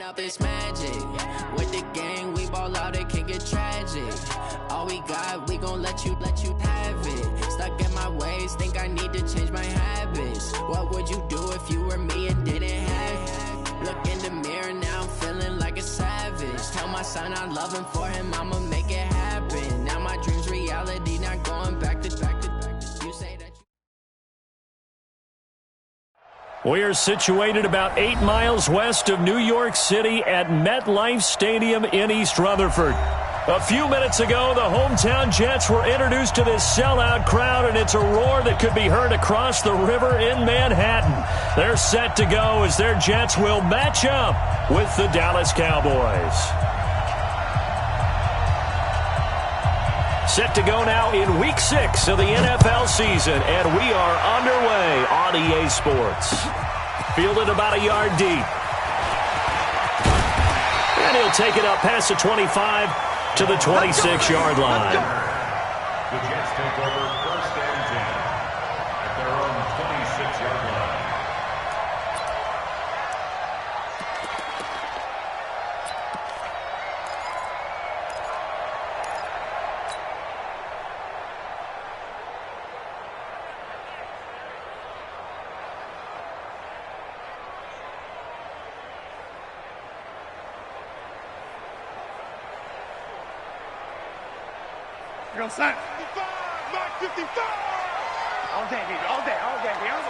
Up this magic. With the gang, we ball out, it can get tragic. All we got, we gon' let you have it. Stuck in my ways, think I need to change my habits. What would you do if you were me and didn't have it? Look in the mirror, now I'm feeling like a savage. Tell my son I love him, for him I'ma make it happen. Now my dream's reality, not going back to you say that. We are situated about 8 miles west of New York City at MetLife Stadium in East Rutherford. A few minutes ago, the hometown Jets were introduced to this sellout crowd, and it's a roar that could be heard across the river in Manhattan. They're set to go as their Jets will match up with the Dallas Cowboys. Set to go now in Week 6 of the NFL season, and we are underway on EA Sports. Fielded about a yard deep. And he'll take it up past the 25 to the 26-yard line. The Jets take over 1st and 10 at their own 26-yard line. Go, son. 55, Mark 55. All day, baby. All day, all day, baby.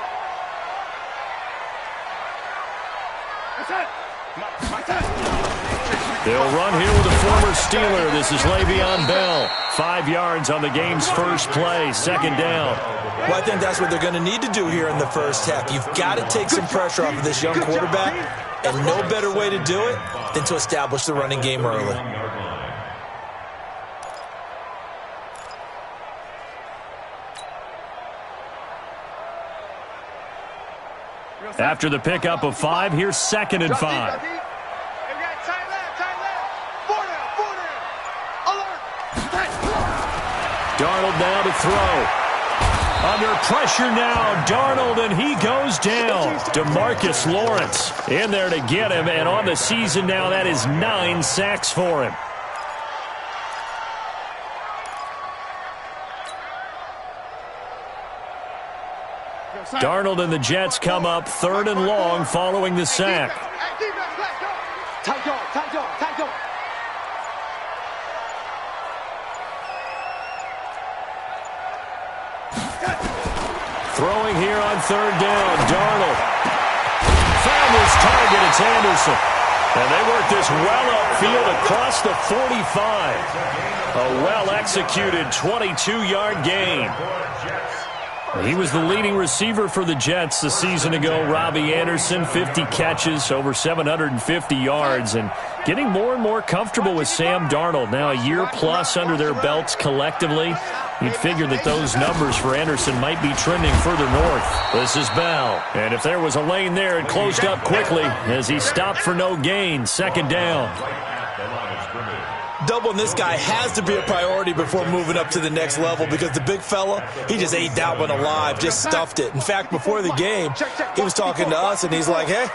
That's it. My son. They'll run here with a former Steeler. This is Le'Veon Bell. 5 yards on the game's first play. 2nd down. Well, I think that's what they're going to need to do here in the first half. You've got to take some pressure off of this young quarterback, and no better way to do it than to establish the running game early. After the pickup of 5, here's 2nd and 5. Time left. 4 down. Alert. Darnold now to throw. Under pressure now, Darnold, and he goes down. DeMarcus Lawrence in there to get him, and on the season now, that is 9 sacks for him. Darnold and the Jets come up 3rd and long following the sack. Throwing here on 3rd down, Darnold. Found his target, it's Anderson. And they work this well upfield across the 45. A well-executed 22-yard gain. He was the leading receiver for the Jets the season ago. Robbie Anderson, 50 catches, over 750 yards, and getting more and more comfortable with Sam Darnold. Now a year plus under their belts collectively. You'd figure that those numbers for Anderson might be trending further north. This is Bell. And if there was a lane there, it closed up quickly as he stopped for no gain. 2nd down. Doubling this guy has to be a priority before moving up to the next level, because the big fella, he just ate that one alive, just stuffed it. In fact, before the game, he was talking to us, and he's like, hey,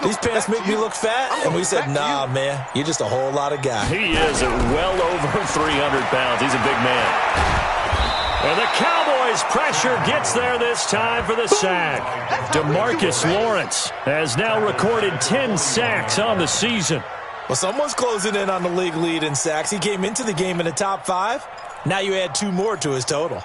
these pants make me look fat. And we said, nah, man, you're just a whole lot of guy. He is at well over 300 pounds. He's a big man. And the Cowboys' pressure gets there this time for the sack. DeMarcus Lawrence has now recorded 10 sacks on the season. Well, someone's closing in on the league lead in sacks. He came into the game in the top 5. Now you add 2 more to his total.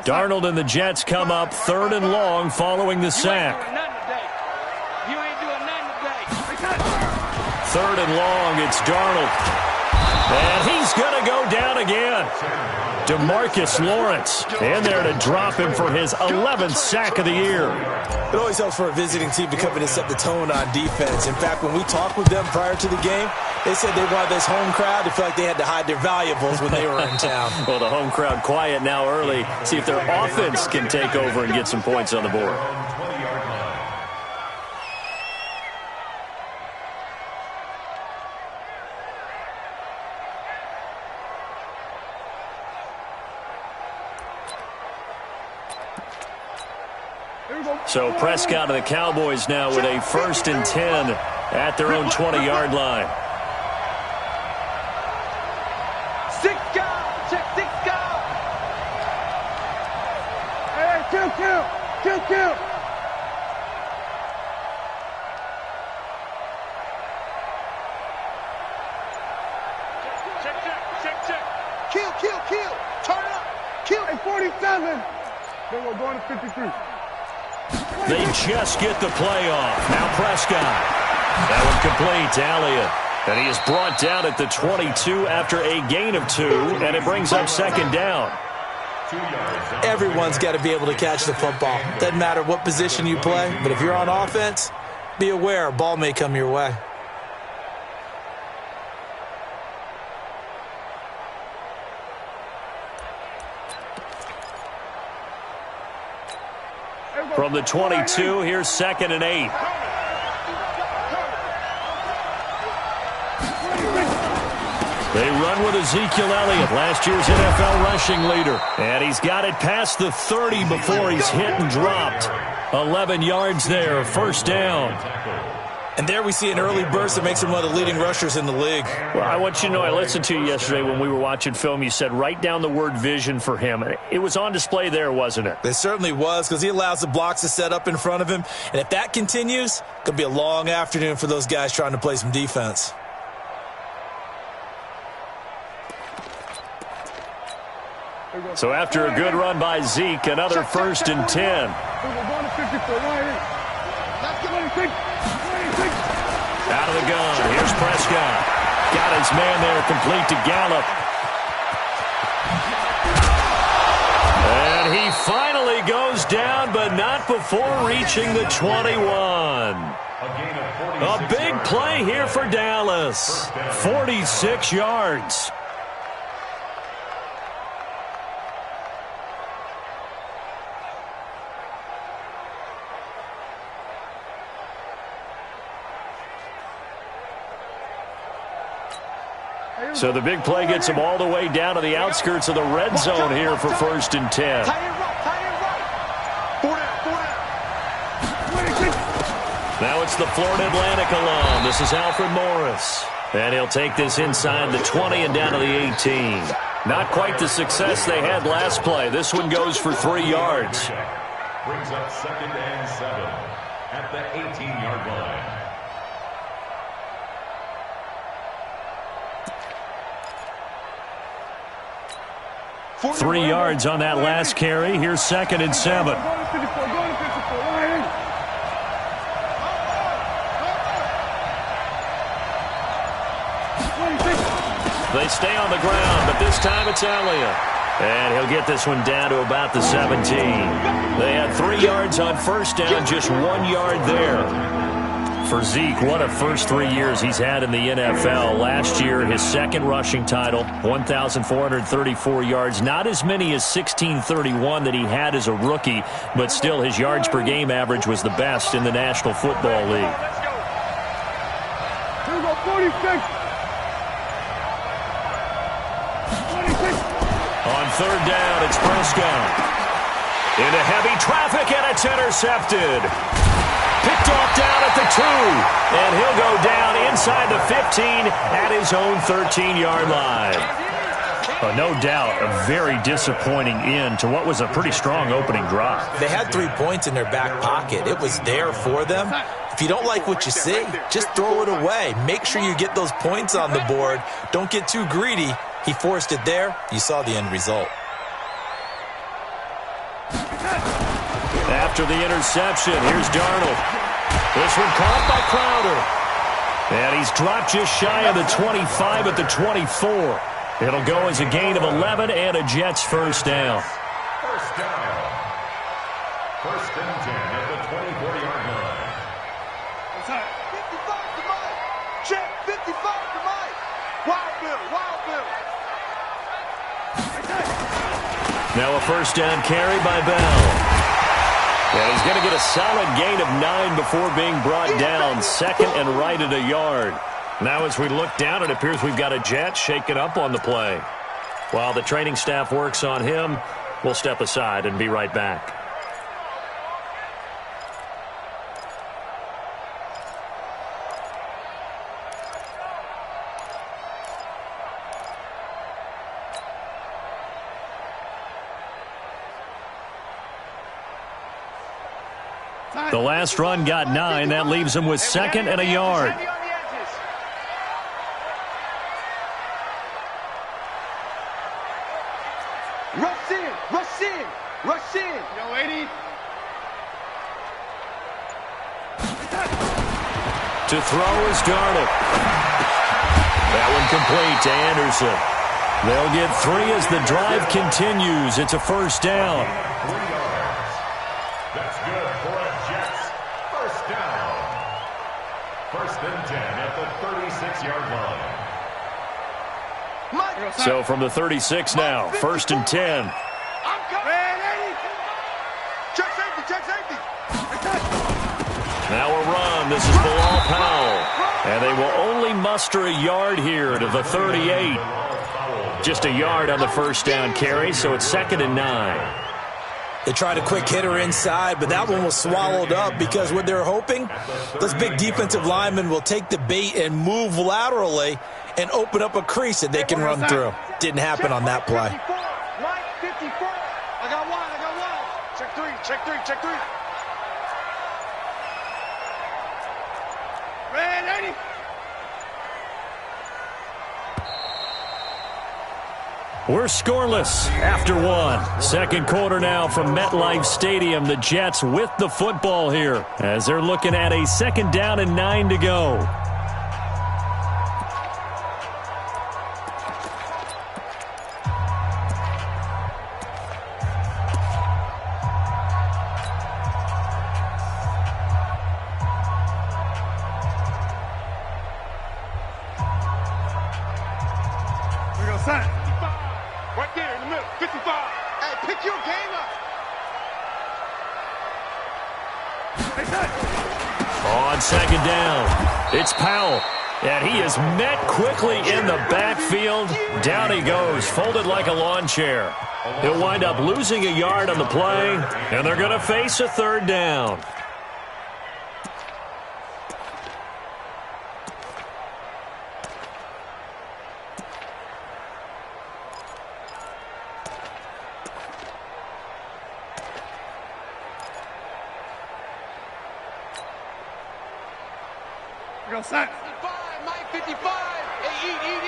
Darnold and the Jets come up 3rd and long following the sack. 3rd and long, it's Darnold. And he's going to go down again. DeMarcus Lawrence in there to drop him for his 11th sack of the year. It always helps for a visiting team to come in and set the tone on defense. In fact, when we talked with them prior to the game, they said they wanted this home crowd to feel like they had to hide their valuables when they were in town. Well, the home crowd quiet now early. See if their offense can take over and get some points on the board. So Prescott and the Cowboys now with a 1st and 10 at their own 20-yard line. Six guard. Check six guard. Hey, kill. Check. Kill. Turn up. Kill at 47. Then we're going to 53. They just get the play off. Now Prescott. That one complete to Elliott. And he is brought down at the 22 after a gain of 2, and it brings up 2nd down. Everyone's got to be able to catch the football. Doesn't matter what position you play, but if you're on offense, be aware a ball may come your way. From the 22, here's 2nd and 8. They run with Ezekiel Elliott, last year's NFL rushing leader. And he's got it past the 30 before he's hit and dropped. 11 yards there, 1st down. And there we see an early burst that makes him one of the leading rushers in the league. Well, I want you to know, I listened to you yesterday when we were watching film. You said write down the word vision for him. It was on display there, wasn't it? It certainly was, because he allows the blocks to set up in front of him. And if that continues, it could be a long afternoon for those guys trying to play some defense. So after a good run by Zeke, another 1st and 10. Out of the gun. Here's Prescott. Got his man there, complete to Gallup. And he finally goes down, but not before reaching the 21. A big play here for Dallas. 46 yards. So the big play gets him all the way down to the outskirts of the red zone here for 1st and 10. Now it's the Florida Atlantic alum. This is Alfred Morris. And he'll take this inside the 20 and down to the 18. Not quite the success they had last play. This one goes for 3 yards. Brings up 2nd and 7 at the 18-yard line. 3 yards on that last carry. Here's 2nd and 7. They stay on the ground, but this time it's Elliott. And he'll get this one down to about the 17. They had 3 yards on 1st down, just 1 yard there. For Zeke, what a first 3 years he's had in the NFL. Last year, his 2nd rushing title, 1,434 yards. Not as many as 1,631 that he had as a rookie, but still his yards per game average was the best in the National Football League. Here we go, 46. On 3rd down, it's Prescott. Into heavy traffic, and it's intercepted. Picked off down at the 2, and he'll go down inside the 15 at his own 13-yard line. No doubt a very disappointing end to what was a pretty strong opening drive. They had 3 points in their back pocket. It was there for them. If you don't like what you see, just throw it away. Make sure you get those points on the board. Don't get too greedy. He forced it there. You saw the end result. After the interception, here's Darnold. This one caught by Crowder. And he's dropped just shy of the 25 at the 24. It'll go as a gain of 11 and a Jets 1st down. 1st down. 1st and 10 at the 24-yard line. 55 to Mike. Check, 55 to Mike. Wild Bill. Now a 1st down carry by Bell. And he's going to get a solid gain of 9 before being brought down. 2nd and right at a yard. Now as we look down, it appears we've got a Jet shaken up on the play. While the training staff works on him, we'll step aside and be right back. The last run got 9. That leaves him with 2nd and a yard. Rush in, rush in, rush in. Yo, lady. To throw is Darnold. That one complete to Anderson. They'll get 3 as the drive continues. It's a first down. 3 yards. That's good for a Jets. First down. 1st and 10 at the 36-yard line. So from the 36 now, 1st and 10. Check safety, check safety. Now a run. This is Bilal Powell. And they will only muster a yard here to the 38. Just a yard on the first down carry, so it's 2nd and 9. They tried a quick hitter inside, but that one was swallowed up because what they're hoping, those big defensive linemen will take the bait and move laterally and open up a crease that they can run through. Didn't happen on that play. Mike 54. I got one. Check 3, check 3, check 3. Red 80. We're scoreless after 1. Second quarter now from MetLife Stadium. The Jets with the football here as they're looking at a 2nd down and 9 to go. We go sign. 55. Right there in the middle. 55. Hey, pick your game up. On 2nd down, it's Powell. And he is met quickly in the backfield. Down he goes, folded like a lawn chair. He'll wind up losing a yard on the play, and they're going to face a 3rd down. We go sign. 55, Mike 55. Hey, eat.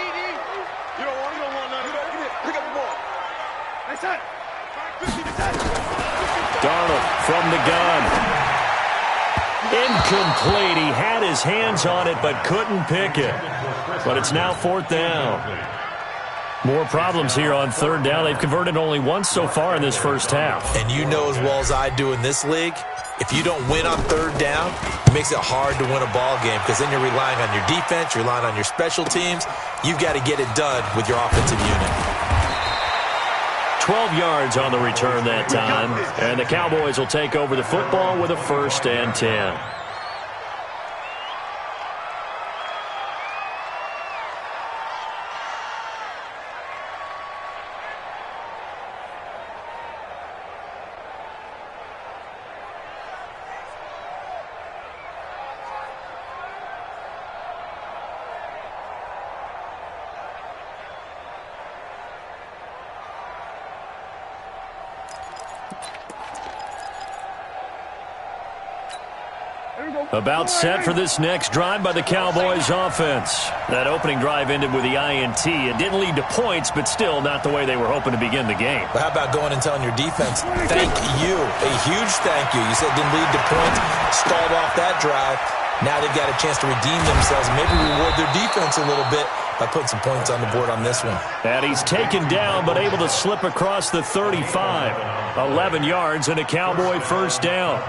You don't want none. Get it. Pick up the ball. Hey, son. Mike 55. Darnold from the gun. Incomplete. He had his hands on it but couldn't pick it. But it's now 4th down. More problems here on 3rd down. They've converted only once so far in this first half. And you know as well as I do in this league, if you don't win on 3rd down, it makes it hard to win a ball game because then you're relying on your defense, you're relying on your special teams. You've got to get it done with your offensive unit. 12 yards on the return that time. And the Cowboys will take over the football with a 1st and 10. About set for this next drive by the Cowboys offense. That opening drive ended with the INT. It didn't lead to points, but still not the way they were hoping to begin the game. But how about going and telling your defense, thank you, a huge thank you. You said it didn't lead to points, stalled off that drive. Now they've got a chance to redeem themselves and maybe reward their defense a little bit by putting some points on the board on this one. And he's taken down but able to slip across the 35. 11 yards and a Cowboy 1st down.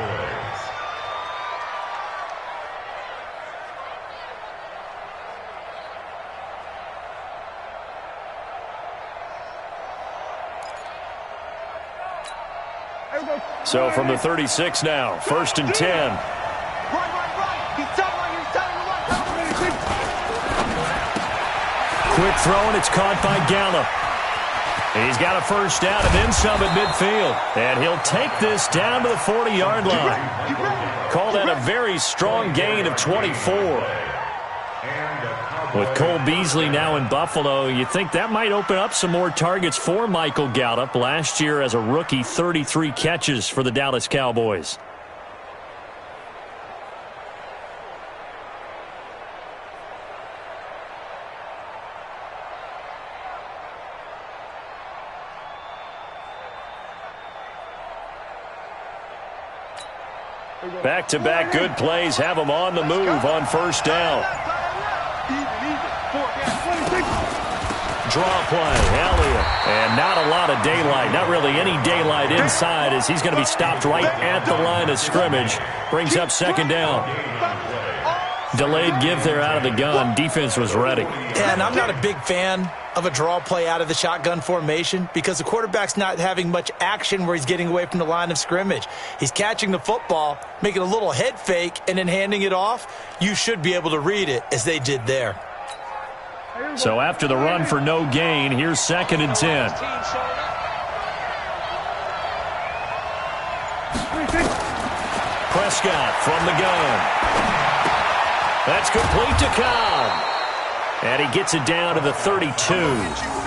So from the 36 now, 1st and 10. Right. He's telling Quick throw, and it's caught by Gallup. He's got a 1st down and then some at midfield. And he'll take this down to the 40-yard line. Call that a very strong gain of 24. With Cole Beasley now in Buffalo, you think that might open up some more targets for Michael Gallup. Last year as a rookie, 33 catches for the Dallas Cowboys. Back-to-back good plays have them on the move on first down. Draw play, Elliott. And not a lot of daylight, not really any daylight inside as he's going to be stopped right at the line of scrimmage. Brings up second down. Delayed give there out of the gun. Defense was ready. Yeah, and I'm not a big fan of a draw play out of the shotgun formation because the quarterback's not having much action where he's getting away from the line of scrimmage. He's catching the football, making a little head fake, and then handing it off. You should be able to read it as they did there. So after the run for no gain, here's 2nd and 10. Prescott from the gun. That's complete to Cobb. And he gets it down to the 32.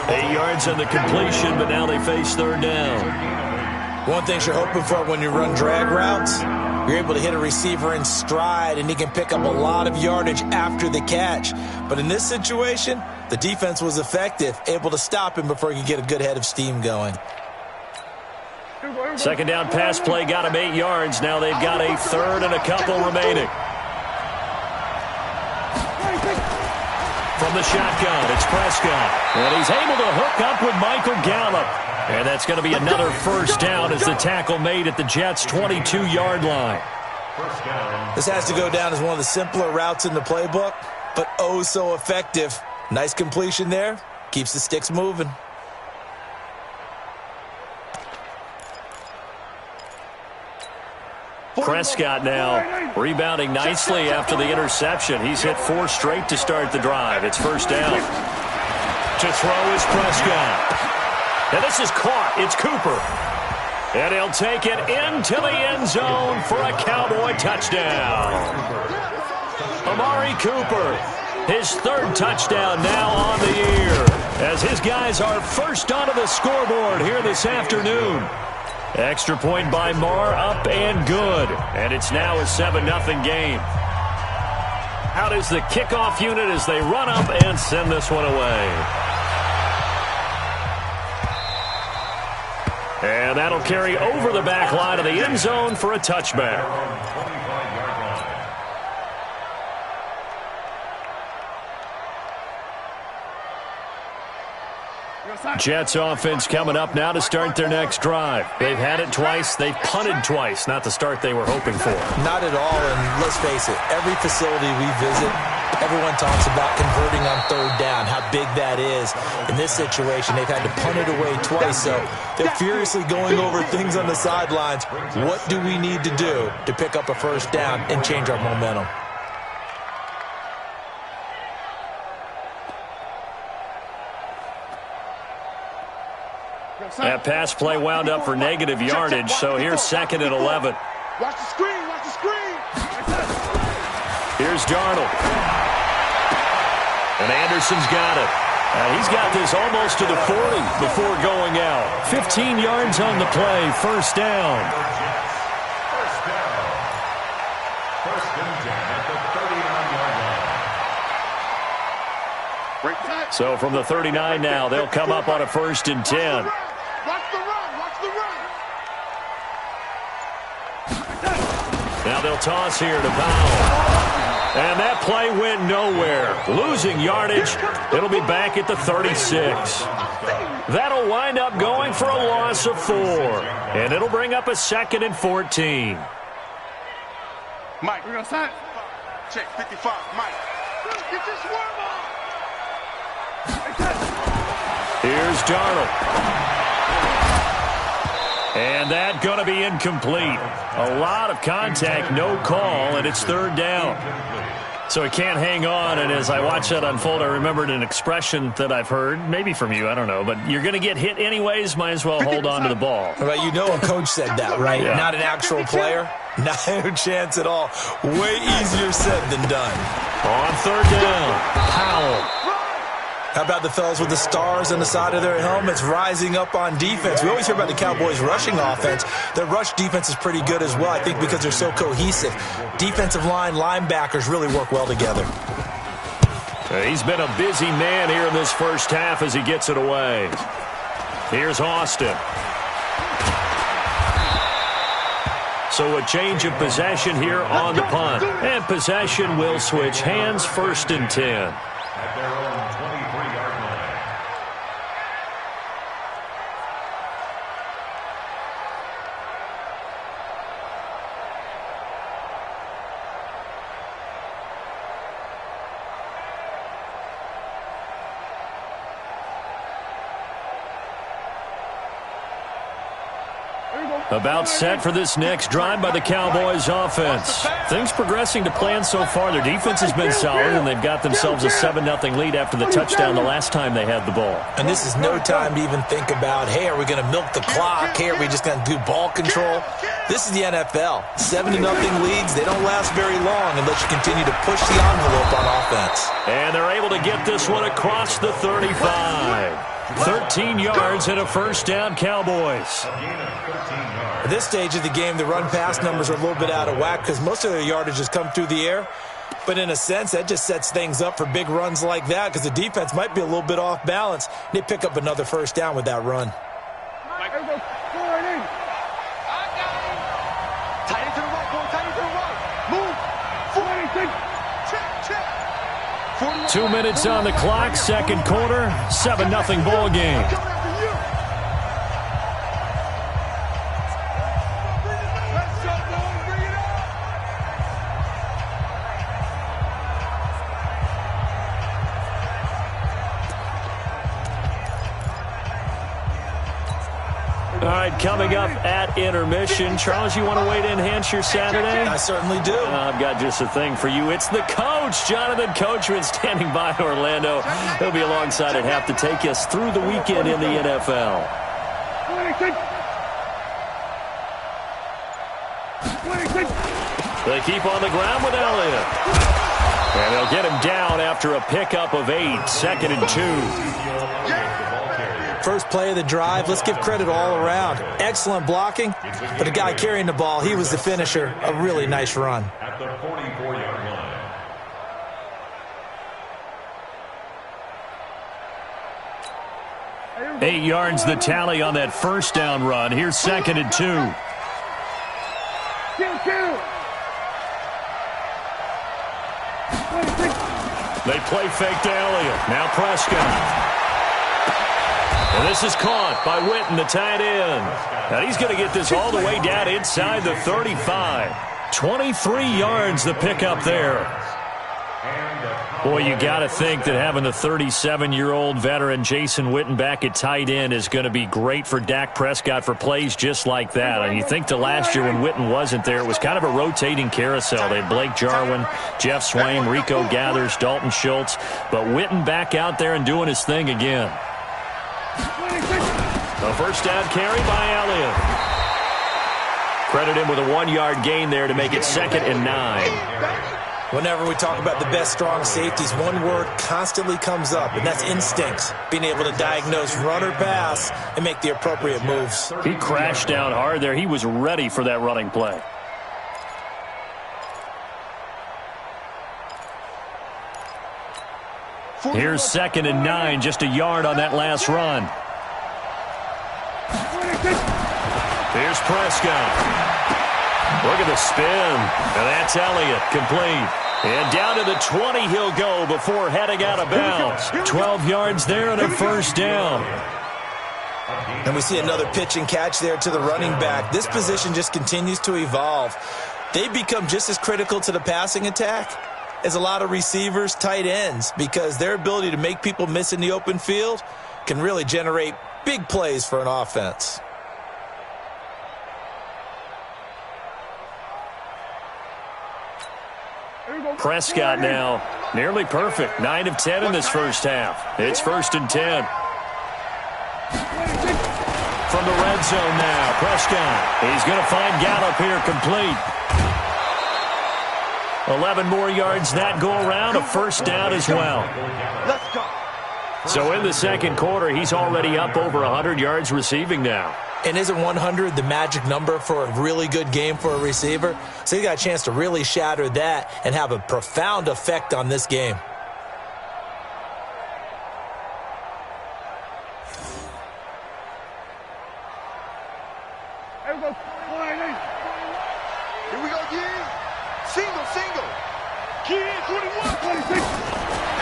8 yards on the completion, but now they face third down. One thing you're hoping for when you run drag routes, you're able to hit a receiver in stride, and he can pick up a lot of yardage after the catch. But in this situation, the defense was effective, able to stop him before he could get a good head of steam going. Second down pass play got him 8 yards. Now they've got a third and a couple remaining. From the shotgun, it's Prescott. And he's able to hook up with Michael Gallup. And that's going to be another first down as the tackle made at the Jets' 22-yard line. This has to go down as one of the simpler routes in the playbook, but oh so effective. Nice completion there. Keeps the sticks moving. Prescott now rebounding nicely after the interception. He's hit 4 straight to start the drive. It's first down. To throw is Prescott. And this is caught. It's Cooper. And he'll take it into the end zone for a Cowboy touchdown. Amari Cooper, his 3rd touchdown now on the year, as his guys are first onto the scoreboard here this afternoon. Extra point by Marr, up and good. And it's now a 7-0 game. Out is the kickoff unit as they run up and send this one away. And that'll carry over the back line of the end zone for a touchback. Jets offense coming up now to start their next drive. They've had it twice. They've punted twice. Not the start they were hoping for. Not at all, and let's face it, every facility we visit, everyone talks about converting on third down, how big that is. In this situation, they've had to punt it away twice, so they're furiously going over things on the sidelines. What do we need to do to pick up a first down and change our momentum? That pass play wound up for negative yardage, so here's 2nd and 11. Watch the screen, watch the screen. Here's Darnold. And Anderson's got it. He's got this almost to the 40 before going out. 15 yards on the play, first down. First down. First and 10 at the 39-yard line. So from the 39 now, they'll come up on a 1st and 10. Watch the run, watch the run. Now they'll toss here to Powell. And that play went nowhere. Losing yardage. It'll be back at the 36. That'll wind up going for a loss of 4. And it'll bring up a 2nd and 14. Mike, we're going to sign. Check 55, Mike. Get your swerve on. Here's Darnold. And that going to be incomplete. A lot of contact, no call, and it's third down. So he can't hang on, and as I watch that unfold, I remembered an expression that I've heard, maybe from you, I don't know, but you're going to get hit anyways, might as well hold on to the ball. Well, you know a coach said that, right? Yeah. Not an actual player. No chance at all. Way easier said than done. On third down, Powell. How about the fellas with the stars on the side of their helmets rising up on defense? We always hear about the Cowboys' rushing offense. Their rush defense is pretty good as well, I think, because they're so cohesive. Defensive line, linebackers really work well together. He's been a busy man here in this first half as he gets it away. Here's Austin. So a change of possession here on the punt. And possession will switch hands, 1st and 10. At their own 23-yard line. About set for this next drive by the Cowboys offense. Things progressing to plan so far. Their defense has been solid, and they've got themselves a 7-0 lead after the touchdown the last time they had the ball. And this is no time to even think about, hey, are we going to milk the clock? Hey, are we just going to do ball control? This is the NFL. 7-0 leads, they don't last very long unless you continue to push the envelope on offense. And they're able to get this one across the 35. 13 yards and a 1st down, Cowboys. At this stage of the game, the run-pass numbers are a little bit out of whack because most of their yardage has come through the air. But in a sense, that just sets things up for big runs like that because the defense might be a little bit off balance. They pick up another 1st down with that run. Tight end to the right, boy. Tight end to the right. Move. 2 minutes on the clock, 2nd quarter, 7-0 ball game. All right, coming up at intermission. Charles, you want to weigh to enhance your Saturday? I certainly do. I've got just a thing for you. It's the coach, Jonathan Coachman, standing by in Orlando. He'll be alongside at half to take us through the weekend in the NFL. They keep on the ground with Elliott. And they'll get him down after a pickup of 8, 2nd and 2. First play of the drive, let's give credit all around. Excellent blocking, but the guy carrying the ball, he was the finisher. A really nice run. At the 44-yard line. 8 yards the tally on that 1st down run. Here's 2nd and 2. They play fake to Elliott. Now Prescott. And this is caught by Witten, the tight end. Now he's going to get this all the way down inside the 35. 23 yards the pickup there. Boy, you got to think that having the 37-year-old veteran Jason Witten back at tight end is going to be great for Dak Prescott for plays just like that. And you think to last year when Witten wasn't there, it was kind of a rotating carousel. They had Blake Jarwin, Jeff Swain, Rico Gathers, Dalton Schultz. But Witten back out there and doing his thing again. A 1st down carry by Elliott. Credit him with a 1-yard gain there to make it 2nd and 9. Whenever we talk about the best strong safeties, one word constantly comes up, and that's instincts. Being able to diagnose run or pass and make the appropriate moves. He crashed down hard there. He was ready for that running play. Here's 2nd and 9, just a yard on that last run. Here's Prescott. Look at the spin. And that's Elliott, complete. And down to the 20 he'll go before heading out of bounds. 12 yards there and a 1st down. And we see another pitch and catch there to the running back. This position just continues to evolve. They become just as critical to the passing attack as a lot of receivers, tight ends, because their ability to make people miss in the open field can really generate big plays for an offense. Prescott now nearly perfect. 9 of 10 in this 1st half. It's 1st and 10. From the red zone now, Prescott. He's going to find Gallup here, complete. 11 more yards that go around, a 1st down as well. Let's go. So in the 2nd quarter, he's already up over 100 yards receiving now. And isn't 100 the magic number for a really good game for a receiver? So he got a chance to really shatter that and have a profound effect on this game.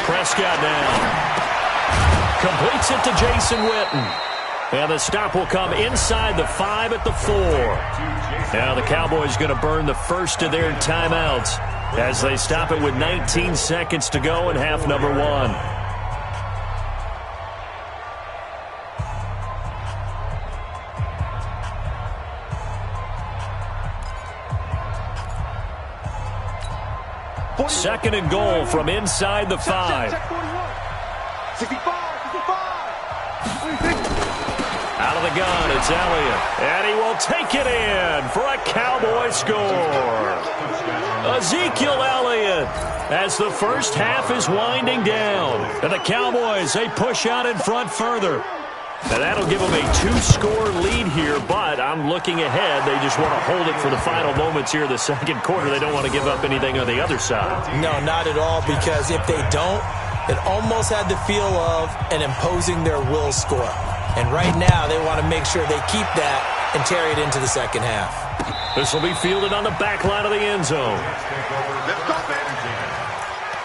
Prescott down. Completes it to Jason Witten. And the stop will come inside the 5 at the 4. Now the Cowboys going to burn the first of their timeouts as they stop it with 19 seconds to go in half number 1. Second and goal from inside the 5. 65. Out of the gun, it's Elliott. And he will take it in for a Cowboy score. Ezekiel Elliott as the first half is winding down. And the Cowboys, they push out in front further. And that'll give them a 2-score lead here, but I'm looking ahead. They just want to hold it for the final moments here in the second quarter. They don't want to give up anything on the other side. No, not at all, because if they don't, it almost had the feel of an imposing their will score. And right now, they want to make sure they keep that and carry it into the second half. This will be fielded on the back line of the end zone. Let's go, man.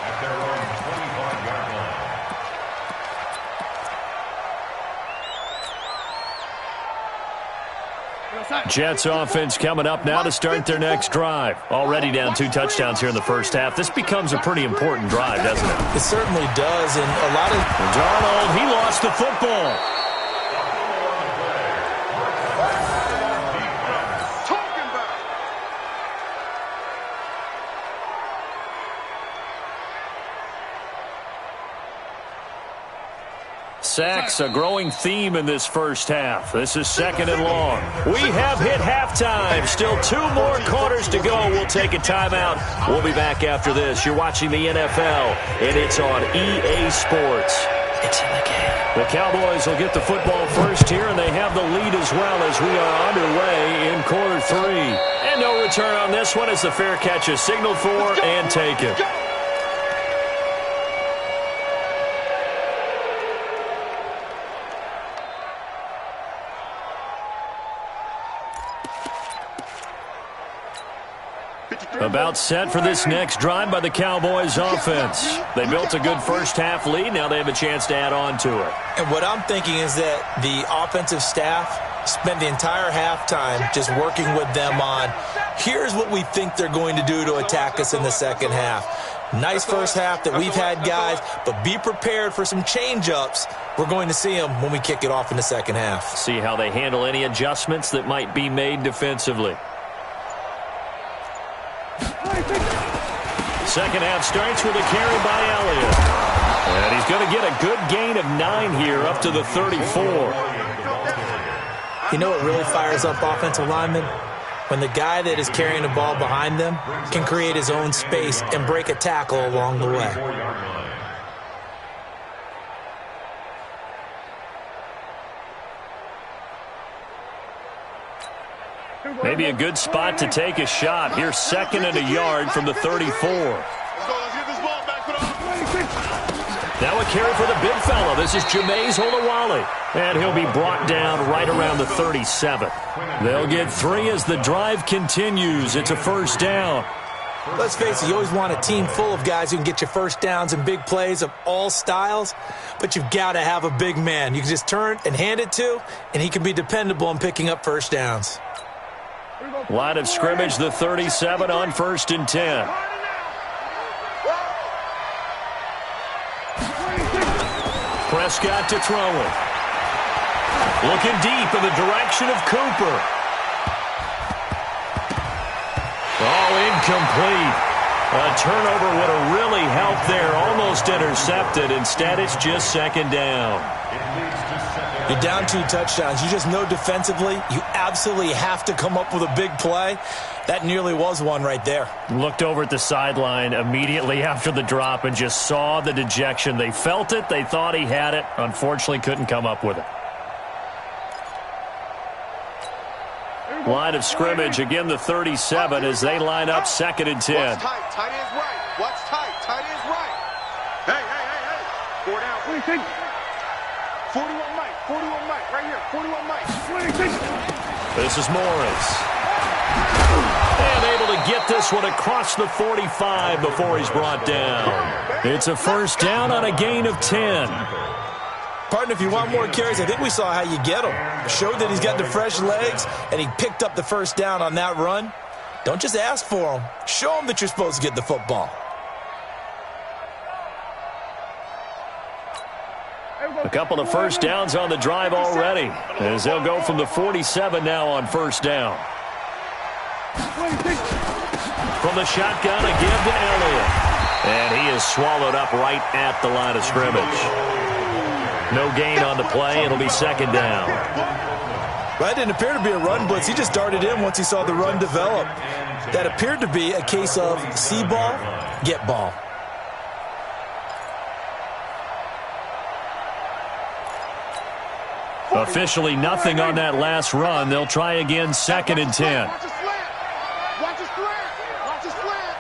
At their own 25-yard line. Jets offense coming up now to start their next drive. Already down 2 touchdowns here in the first half. This becomes a pretty important drive, doesn't it? It certainly does, and a lot of... Darnold, he lost the football. Sacks, a growing theme in this first half. This is second and long. We have hit halftime. Still 2 more quarters to go. We'll take a timeout. We'll be back after this. You're watching the NFL, and it's on EA Sports. It's in the game. The Cowboys will get the football first here, and they have the lead as well as we are underway in quarter 3. And no return on this one as the fair catch is signaled for and taken. About set for this next drive by the Cowboys offense. They built a good first half lead. Now they have a chance to add on to it. And what I'm thinking is that the offensive staff spent the entire halftime just working with them on, here's what we think they're going to do to attack us in the second half. Nice first half that we've had, guys, but be prepared for some change-ups. We're going to see them when we kick it off in the second half. See how they handle any adjustments that might be made defensively. Second half starts with a carry by Elliott. And he's going to get a good gain of 9 here up to the 34. You know what really fires up offensive linemen? When the guy that is carrying the ball behind them can create his own space and break a tackle along the way. Maybe a good spot to take a shot. Here's second and a yard from the 34. Let's get this ball back for the... Now a carry for the big fella. This is Jameis Olawale. And he'll be brought down right around the 37. They'll get 3 as the drive continues. It's a first down. Let's face it, you always want a team full of guys who can get you first downs and big plays of all styles, but you've got to have a big man you can just turn and hand it to, and he can be dependable in picking up first downs. Line of scrimmage, the 37 on 1st and 10. Prescott to throw it. Looking deep in the direction of Cooper. Oh, incomplete. A turnover would have really helped there. Almost intercepted. Instead, it's just second down. You're down 2 touchdowns. You just know defensively you absolutely have to come up with a big play. That nearly was one right there. Looked over at the sideline immediately after the drop and just saw the dejection. They felt it. They thought he had it. Unfortunately, couldn't come up with it. Line of scrimmage, again the 37 as they line up 2nd and 10. What's tight? Tight end's right. What's tight? Tight end's right. Hey. 4 down. 41 Mike. Right here. 41 Mike. This is Morris. And able to get this one across the 45 before he's brought down. It's a first down on a gain of 10. Partner, if you want more carries, I think we saw how you get him. Showed that he's got the fresh legs, and he picked up the first down on that run. Don't just ask for him. Show him that you're supposed to get the football. A couple of first downs on the drive already, as they'll go from the 47 now on first down. From the shotgun, a give to Elliott. And he is swallowed up right at the line of scrimmage. No gain on the play. It'll be second down. Well, that didn't appear to be a run blitz. He just darted in once he saw the run develop. That appeared to be a case of see ball, get ball. Officially nothing on that last run. They'll try again, second and 10. Watch his slant. Watch his slant. Watch his slant.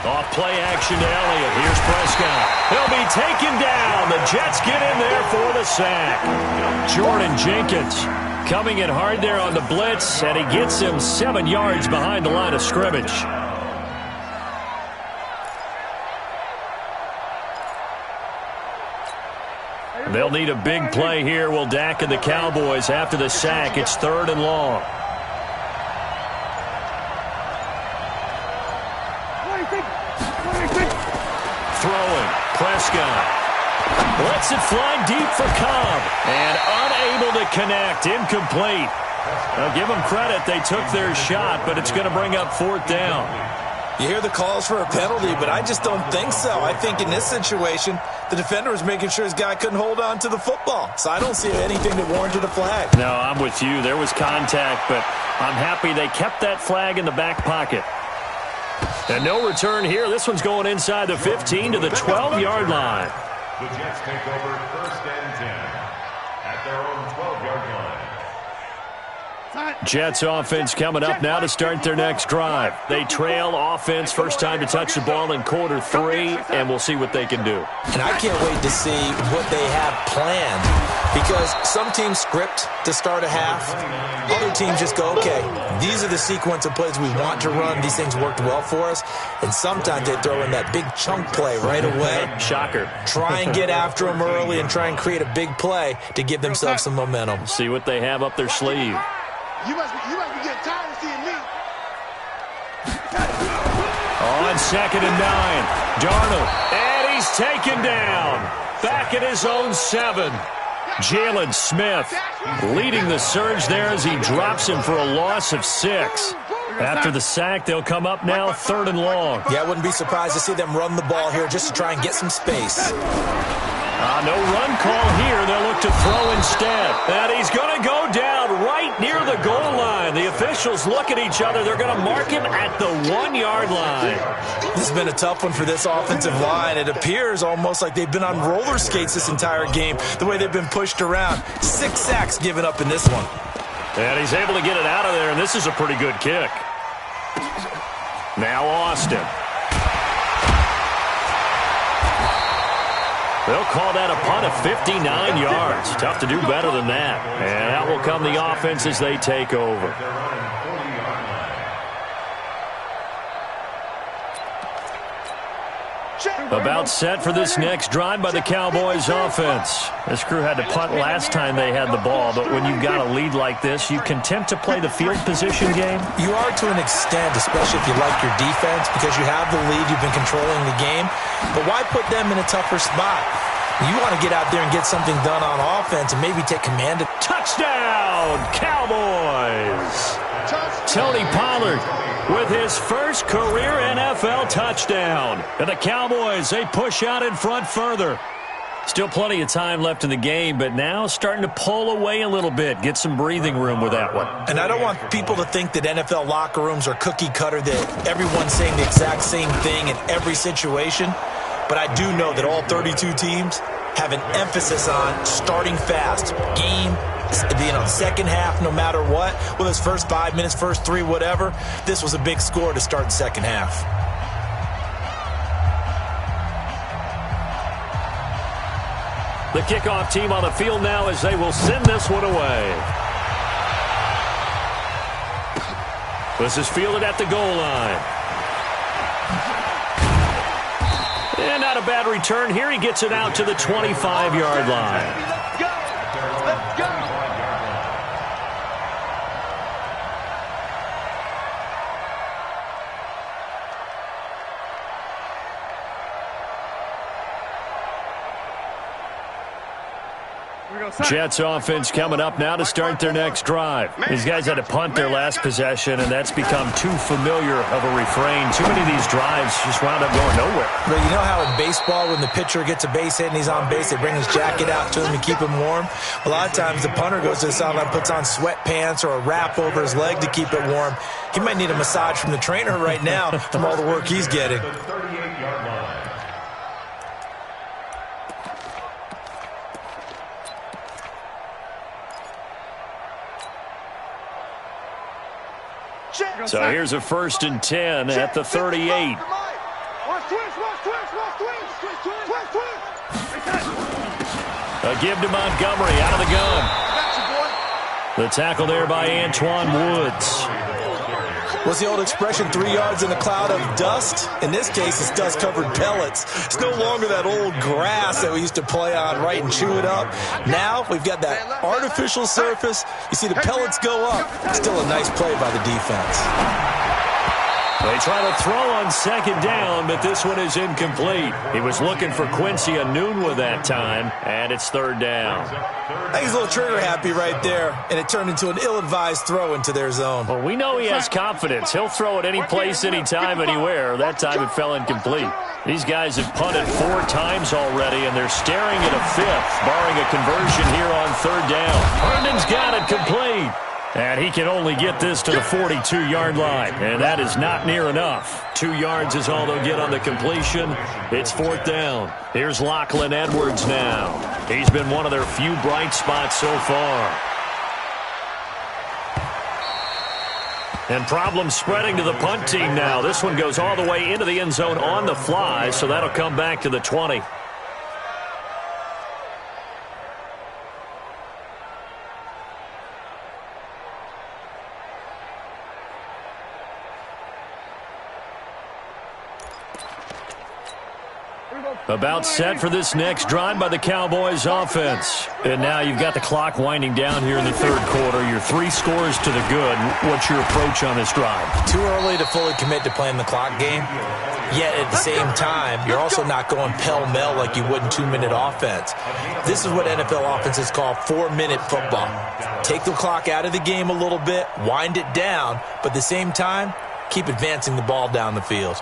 Off play action to Elliott. Here's Prescott. He'll be taken down. The Jets get in there for the sack. Jordan Jenkins coming in hard there on the blitz, and he gets him 7 yards behind the line of scrimmage. They'll need a big play here. Will Dak and the Cowboys after the sack. It's third and long. Throwing. Prescott. Lets it fly deep for Cobb. And unable to connect. Incomplete. Now give them credit. They took their shot, but it's going to bring up fourth down. You hear the calls for a penalty, but I just don't think so. I think in this situation, the defender was making sure his guy couldn't hold on to the football. So I don't see anything that warranted a flag. No, I'm with you. There was contact, but I'm happy they kept that flag in the back pocket. And no return here. This one's going inside the 15 to the 12-yard line. The Jets take over first and 10 at their own 12-yard line. Jets offense coming up now to start their next drive. They trail offense, first time to touch the ball in quarter 3, and we'll see what they can do. And I can't wait to see what they have planned, because some teams script to start a half. Other teams just go, okay, these are the sequence of plays we want to run. These things worked well for us. And sometimes they throw in that big chunk play right away. Shocker. Try and get after them early and try and create a big play to give themselves some momentum. See what they have up their sleeve. You must be getting tired of seeing me. On second and 9, Darnold, and he's taken down. Back at his own 7. Jalen Smith leading the surge there as he drops him for a loss of 6. After the sack, they'll come up now third and long. Yeah, I wouldn't be surprised to see them run the ball here just to try and get some space. No run call here. They'll look to throw instead. And he's going to go down right near the goal line. The officials look at each other. They're going to mark him at the 1-yard line. This has been a tough one for this offensive line. It appears almost like they've been on roller skates this entire game, the way they've been pushed around. 6 sacks given up in this one. And he's able to get it out of there, and this is a pretty good kick. Now Austin. They'll call that a punt of 59 yards. Tough to do better than that. And out will come the offense as they take over. About set for this next drive by the Cowboys offense. This crew had to punt last time they had the ball, but when you've got a lead like this, you content to play the field position game? You are to an extent, especially if you like your defense, because you have the lead, you've been controlling the game. But why put them in a tougher spot? You want to get out there and get something done on offense and maybe take command of... Touchdown, Cowboys! Tony Pollard with his first career NFL touchdown. And the Cowboys, they push out in front further. Still plenty of time left in the game, but now starting to pull away a little bit. Get some breathing room with that one. And I don't want people to think that NFL locker rooms are cookie cutter, that everyone's saying the exact same thing in every situation. But I do know that all 32 teams have an emphasis on starting fast. Second half, no matter what. Whether it's first 5 minutes, first 3, whatever. This was a big score to start the second half. The kickoff team on the field now as they will send this one away. This is fielded at the goal line. And not a bad return here. He gets it out to the 25-yard line. Let's go! Let's go! Jets offense coming up now to start their next drive. These guys had to punt their last possession, and that's become too familiar of a refrain. Too many of these drives just wound up going nowhere. But you know how in baseball, when the pitcher gets a base hit and he's on base, they bring his jacket out to him to keep him warm? A lot of times the punter goes to the sideline, puts on sweatpants or a wrap over his leg to keep it warm. He might need a massage from the trainer right now from all the work he's getting. The 38-yard line. So here's a 1st and 10 at the 38. Watch twist, watch twist, watch twist, twist, twist. A give to Montgomery out of the gun. The tackle there by Antoine Woods. What's the old expression, 3 yards in a cloud of dust? In this case, it's dust-covered pellets. It's no longer that old grass that we used to play on, right, and chew it up. Now we've got that artificial surface. You see the pellets go up. Still a nice play by the defense. They try to throw on 2nd down, but this one is incomplete. He was looking for Quincy Enunwa that time, and it's 3rd down. I think he's a little trigger happy right there, and it turned into an ill-advised throw into their zone. Well, we know he has confidence. He'll throw it any place, anytime, anywhere. That time it fell incomplete. These guys have punted 4 times already, and they're staring at a 5th, barring a conversion here on 3rd down. Herndon's got it complete. And he can only get this to the 42-yard line, and that is not near enough. 2 yards is all they'll get on the completion. It's 4th down. Here's Lachlan Edwards now. He's been one of their few bright spots so far. And problems spreading to the punt team now. This one goes all the way into the end zone on the fly, so that'll come back to the 20. About set for this next drive by the Cowboys offense. And now you've got the clock winding down here in the 3rd quarter. Your 3 scores to the good. What's your approach on this drive? Too early to fully commit to playing the clock game. Yet at the same time, you're also not going pell-mell like you would in 2-minute offense. This is what NFL offenses call 4-minute football. Take the clock out of the game a little bit, wind it down, but at the same time, keep advancing the ball down the field.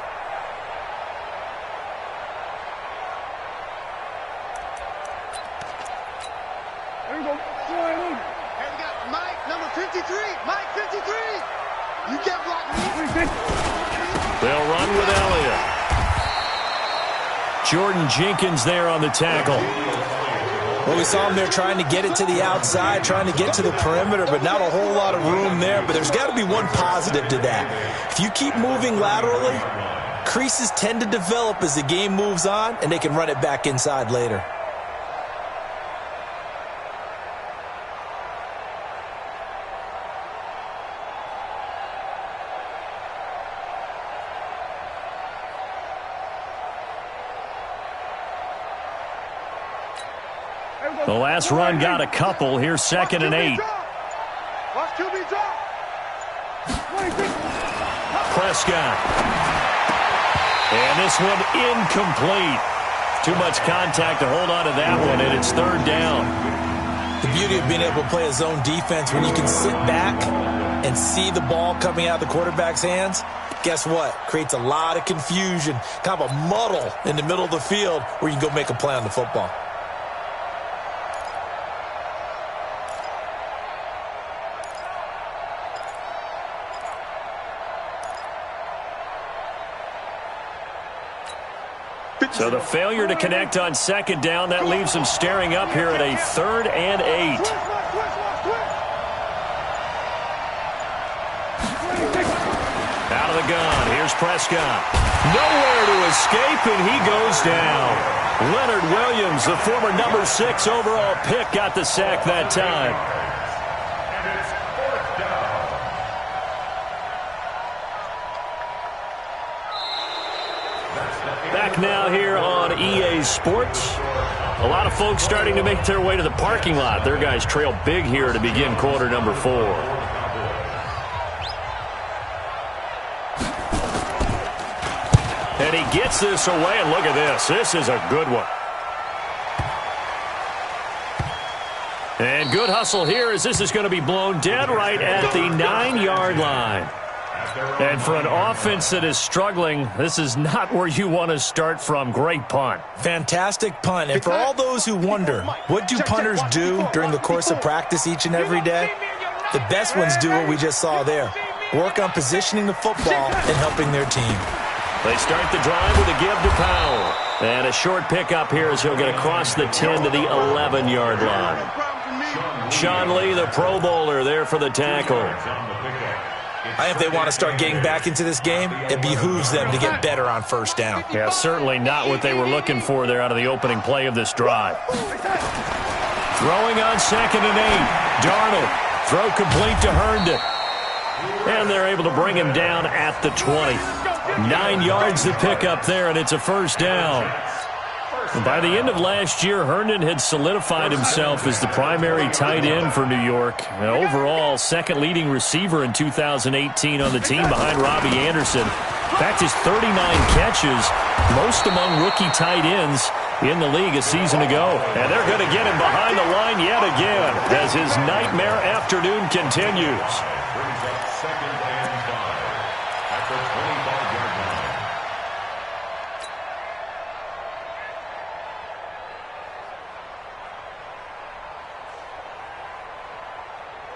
They'll run with Elliott. Jordan Jenkins there on the tackle. Well, we saw him there trying to get it to the outside, trying to get to the perimeter, but not a whole lot of room there. But there's got to be one positive to that. If you keep moving laterally, creases tend to develop as the game moves on, and they can run it back inside later. The last run got a couple. Here's 2nd and 8. Prescott. And this one incomplete. Too much contact to hold on to that one, and it's 3rd down. The beauty of being able to play a zone defense when you can sit back and see the ball coming out of the quarterback's hands, guess what? Creates a lot of confusion, kind of a muddle in the middle of the field where you can go make a play on the football. So the failure to connect on 2nd down, that leaves them staring up here at a 3rd and 8. Out of out of the gun. Here's Prescott. Nowhere to escape, and he goes down. Leonard Williams, the former number 6 overall pick, got the sack that time. And it's 4th down. Back now here on EA Sports. A lot of folks starting to make their way to the parking lot. Their guys trail big here to begin quarter number 4. And he gets this away, and look at this. This is a good one. And good hustle here as this is going to be blown dead right at the 9-yard line. And for an offense that is struggling, this is not where you want to start from. Great punt. Fantastic punt. And for all those who wonder, what do punters do during the course of practice each and every day? The best ones do what we just saw there. Work on positioning the football and helping their team. They start the drive with a give to Powell. And a short pickup here as he'll get across the 10 to the 11-yard line. Sean Lee, the Pro Bowler, there for the tackle. I think if they want to start getting back into this game, it behooves them to get better on first down. Yeah, certainly not what they were looking for there out of the opening play of this drive. Throwing on 2nd and 8. Darnold. Throw complete to Herndon. And they're able to bring him down at the 20. 9 yards to pick up there, and it's a first down. By the end of last year, Herndon had solidified himself as the primary tight end for New York. And overall, second leading receiver in 2018 on the team behind Robbie Anderson. In fact, his 39 catches, most among rookie tight ends in the league a season ago. And they're going to get him behind the line yet again as his nightmare afternoon continues. Brings up 2nd and 5 at the 25-yard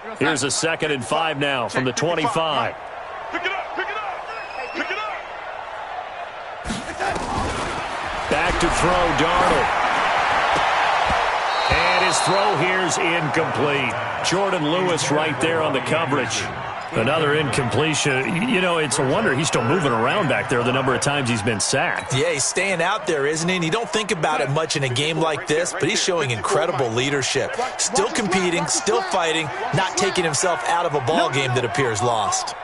line. Here's a 2nd and 5 now from the 25. Pick it up, pick it up, pick it up. Back to throw, Darnold. And his throw here's incomplete. Jordan Lewis right there on the coverage. Another incompletion. You know, it's a wonder he's still moving around back there the number of times he's been sacked. Yeah, he's staying out there, isn't he? And you don't think about it much in a game like this, but he's showing incredible leadership. Still competing, still fighting, not taking himself out of a ball game that appears lost.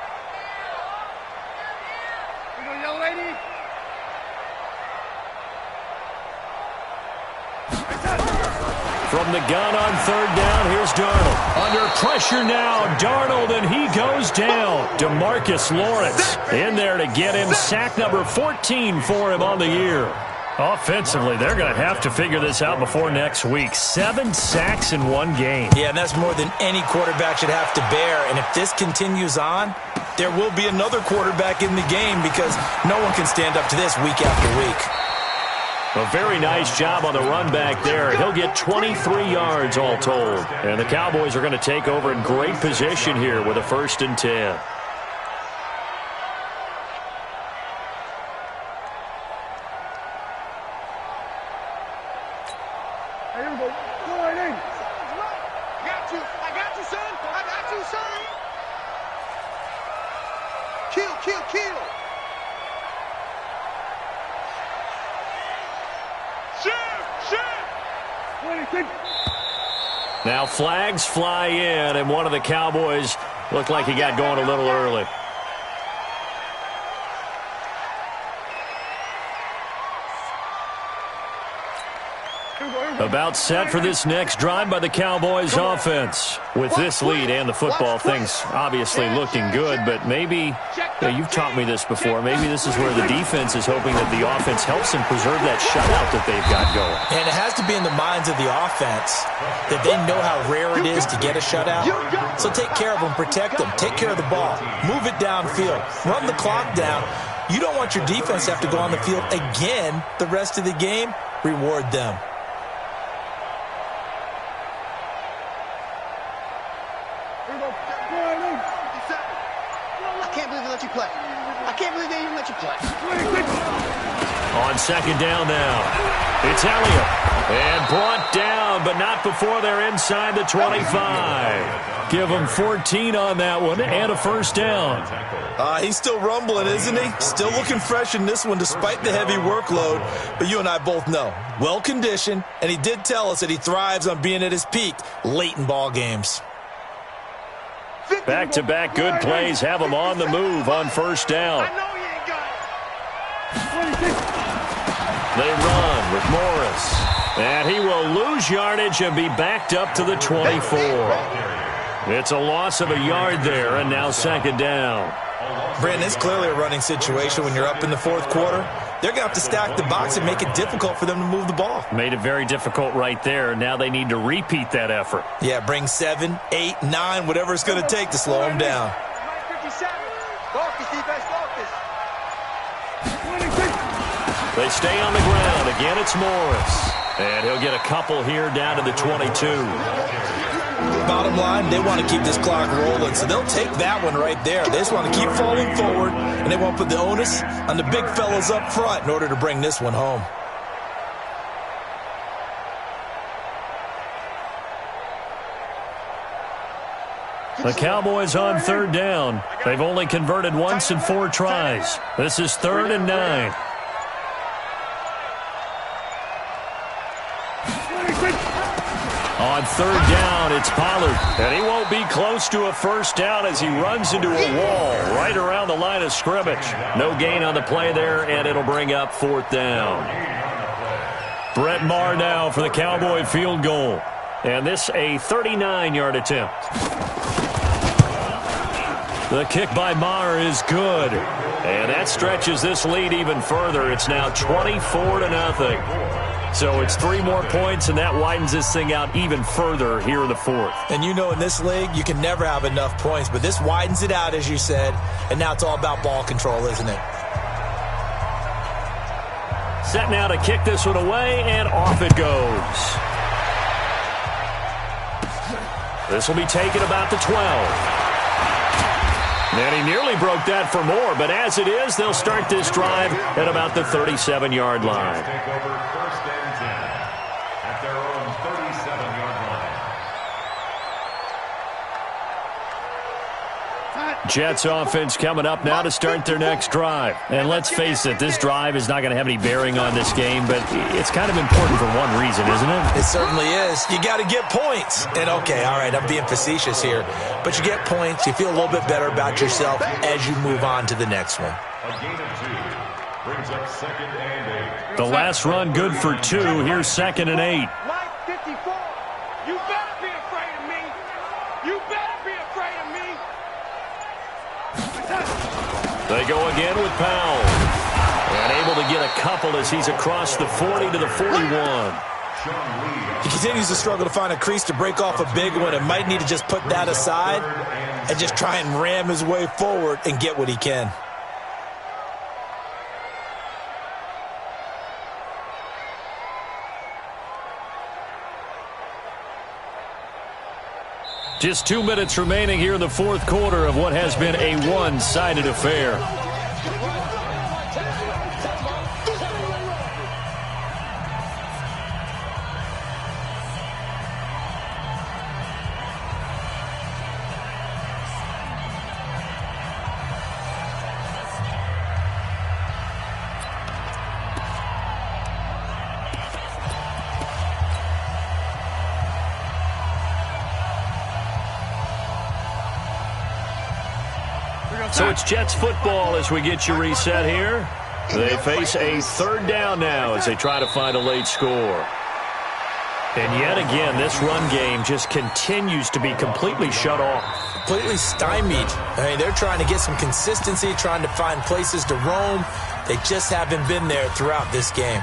From the gun on 3rd down, here's Darnold. Under pressure now, Darnold, and he goes down. DeMarcus Lawrence in there to get him. Sack number 14 for him on the year. Offensively, they're going to have to figure this out before next week. 7 sacks in one game. Yeah, and that's more than any quarterback should have to bear. And if this continues on, there will be another quarterback in the game because no one can stand up to this week after week. A very nice job on the run back there. He'll get 23 yards all told. And the Cowboys are going to take over in great position here with a 1st and 10. Kill. Now flags fly in, and one of the Cowboys looked like he got going a little early. About set for this next drive by the Cowboys offense. With this lead and the football, things obviously looking good, but maybe, you've taught me this before, maybe this is where the defense is hoping that the offense helps them preserve that shutout that they've got going. And it has to be in the minds of the offense that they know how rare it is to get a shutout. So take care of them, protect them, take care of the ball, move it downfield, run the clock down. You don't want your defense to have to go on the field again the rest of the game. Reward them. believe they let you play. I can't believe they even let you play. On second down now, it's Elliott. And brought down, but not before they're inside the 25. Give him 14 on that one and a first down. He's still rumbling, isn't he? Still looking fresh in this one despite the heavy workload. But you and I both know, well-conditioned, and he did tell us that he thrives on being at his peak late in ball games. Back-to-back good plays have him on the move on first down. They run with Morris. And he will lose yardage and be backed up to the 24. It's a loss of a yard there, and now second down. Brandon, it's clearly a running situation when you're up in the fourth quarter. They're going to have to stack the box and make it difficult for them to move the ball. Made it very difficult right there. Now they need to repeat that effort. Yeah, bring 7, 8, 9, whatever it's going to take to slow them down. They stay on the ground. Again, it's Morris. And he'll get a couple here down to the 22. Bottom line, they want to keep this clock rolling, so they'll take that one right there. They just want to keep falling forward, and they want to put the onus on the big fellas up front in order to bring this one home. The Cowboys on third down. They've only converted once in 4 tries. This is 3rd and 9. On third down, it's Pollard. And he won't be close to a first down as he runs into a wall right around the line of scrimmage. No gain on the play there, and it'll bring up 4th down. Brett Maher now for the Cowboy field goal. And this a 39-yard attempt. The kick by Maher is good. And that stretches this lead even further. It's now 24-0. So it's 3 more points, and that widens this thing out even further here in the 4th. And you know in this league, you can never have enough points, but this widens it out, as you said, and now it's all about ball control, isn't it? Set now to kick this one away, and off it goes. This will be taken about the 12. And he nearly broke that for more, but as it is, they'll start this drive at about the 37-yard line. Take over 1st and 10 at their own 37-yard line. Jets offense coming up now to start their next drive. And let's face it, this drive is not going to have any bearing on this game, but it's kind of important for one reason, isn't it? It certainly is. You got to get points. And okay, all right, I'm being facetious here, but you get points, you feel a little bit better about yourself as you move on to the next one. A gain of 2 brings up 2nd and 8. The last run good for 2. Here's 2nd and 8. Mike 54, you better be afraid of me. You better be afraid of me. They go again with Powell. And able to get a couple as he's across the 40 to the 41. He continues to struggle to find a crease to break off a big one and might need to just put that aside and just try and ram his way forward and get what he can. Just 2 minutes remaining here in the 4th quarter of what has been a one-sided affair. So it's Jets football as we get you reset here. They face a 3rd down now as they try to find a late score. And yet again, this run game just continues to be completely shut off. Completely stymied. I mean, they're trying to get some consistency, trying to find places to roam. They just haven't been there throughout this game.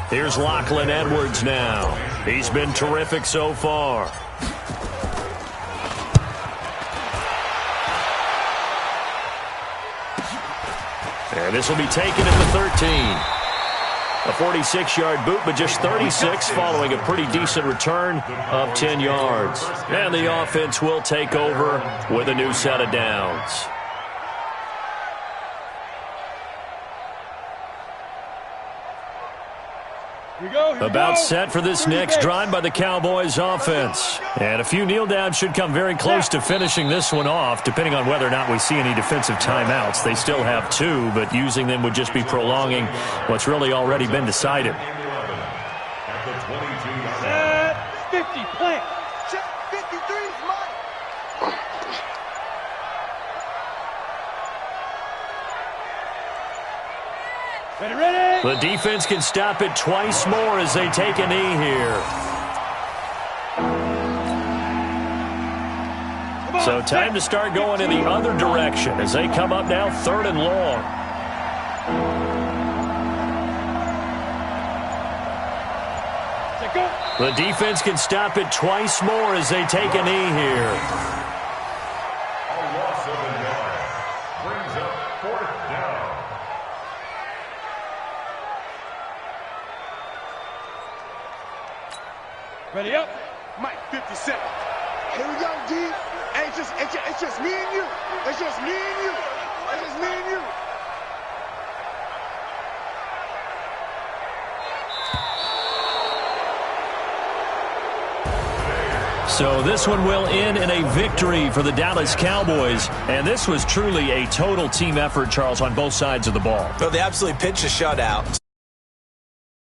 Here's Lachlan Edwards now. He's been terrific so far. And this will be taken at the 13. A 46-yard boot, but just 36 following a pretty decent return of 10 yards. And the offense will take over with a new set of downs. About set for this next drive by the Cowboys offense. And a few kneel downs should come very close to finishing this one off, depending on whether or not we see any defensive timeouts. They still have 2, but using them would just be prolonging what's really already been decided. Set 50, plant. Check 53 is mine. Ready. The defense can stop it twice more as they take a knee here. So time to start going in the other direction as they come up now 3rd and long. The defense can stop it twice more as they take a knee here. A loss of a yard brings up 4th down. Ready up. Mike, 57. Here we go, D. Hey, it's just me and you. It's just me and you. It's just me and you. So this one will end in a victory for the Dallas Cowboys. And this was truly a total team effort, Charles, on both sides of the ball. So they absolutely pitched a shutout.